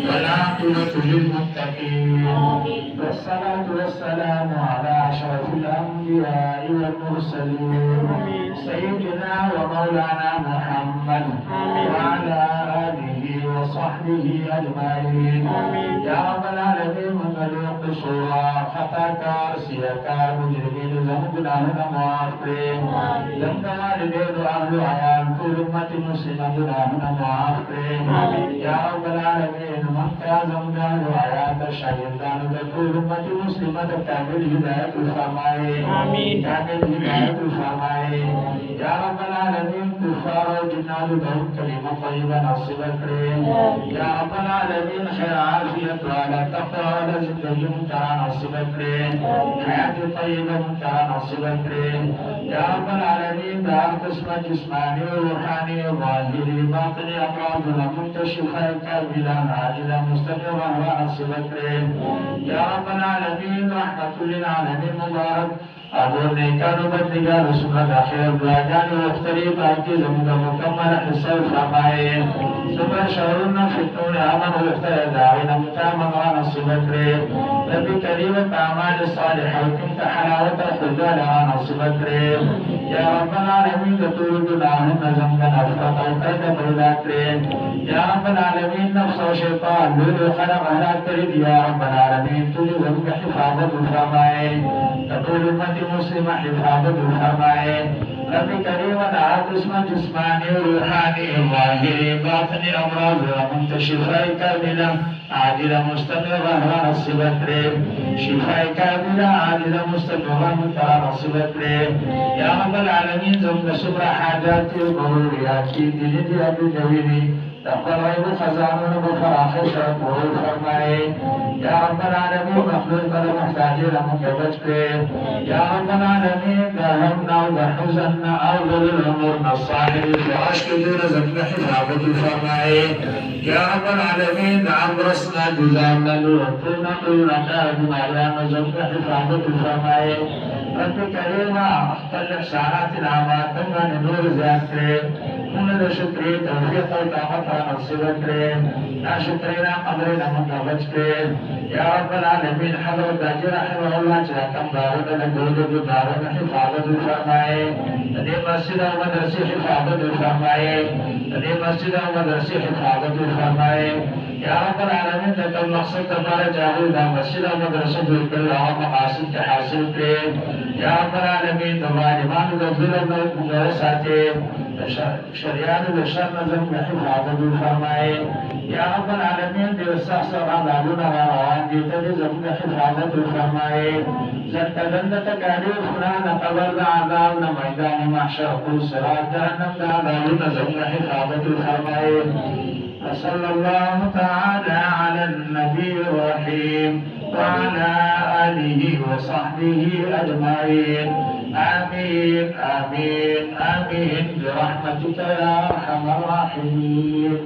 والعاقبة للمتقين. والصلاة والسلام على أشرف الأنبياء والمرسلين سيدنا ومولانا محمد وعلى آله وصحبه أجمعين. يا رب العالمين من القصورى خطاك سياك مجرمين زمدنا هنا معافين زمد والدين أهل عيان كل أمة مسلمة هنا معافين. يا رب العالمين من كان زمدان وعيان الشهيدان كل أمة مسلمة كامل هداية الفرمائي كامل هداية الفرمائي. يا رب العالمين كفار الجنات لهم كلمة طيبة نصيب الكريم. يا رب العالمين خير عافية وعلى تقوى وعلى زندگی ممتعا نصیب الكريم حياة طيبة ممتعا نصیب الكريم. يا رب العالمين دار قسم جسماني وروحاني ظاهري باطني أمراض منتشفة كاملة عاجلة مستمرة نصيب الكريم. يا رب العالمين رحمة للعالمين مبارك أبو النيكان وبدقان سنة أخير بلاجان واختري باقي زمد مكمل حساب فرمائي ثم شعرنا في النور أمن واختري داعينا متاما ونصيب الكريم. نبي كريمة أعمال الصالحة وكنت حلاوة خلال ونصيب الكريم. يا رب العالمين تطول لهم زمنا أفرط وقيد بلا كريم. يا رب العالمين نفس وشيطان لولو خلق أهلا كريم. يا رب العالمين تجزم بحفاظة الفرمائي تطول أمة مسلمة حفاظة الفرمائي. ربي كريم دعا قسم جسماني وروحاني ظاهري باطني أمراض منتشفة كاملة عاجلة مستمرة ونصيب الكريم. شفاء كاملة عاجلة مستمرة ممتعة نصيب الكريم. يا رب العالمين زمن سبر حاجاتي وضرورياتي ديني أبي جويني تقبل غيب خزانون بفراخ شرق فرمائي. يا رب العالمين مخلوق المحتاجين لمكبتك. يا رب العالمين ذهبنا وحزننا أفضل الأمورنا الصالح الفراش كدير زمن حفاظة الفرمائي. يا رب العالمين عمرسنا جزامنا لوطنا قلنا كابنا يا زمن حفاظة الفرمائي. رب كريمة أخطل إحسانات العامات من نور ذاكرين من شكري توفيق وطاقة نصيب الكريم. لا شكرنا قبرنا مقابتكين. يا رب العالمين حضر الداجي رحمه الله جاكم باونا لقود باونا حفاظة الفرمائي. لدي مسجد ومدرسي حفاظة الفرمائي. لدي مسجد ومدرسي حفاظة الفرمائي. يا رب العالمين لك المقصد تبارك جاهودا مسجد ومدرسة الكل ومقاصد تحاصل كريم. يا رب العالمين ظالمان وذل المدرساتين شريان بشر نظم حفاظة الفرمائي. يا رب العالمين بيستحسر عذابنا وروان جيتني زمن حفاظة الفرمائي. زنتدن تكاليف فلان قبر عذابنا ميدان محشر قل صراط جهنم عذابنا زمن حفاظة الفرمائي. وصلى الله تعالى على النبي الرحيم وعلى آله وصحبه أجمعين. آمين آمين آمين برحمتك يا أرحم الراحمين.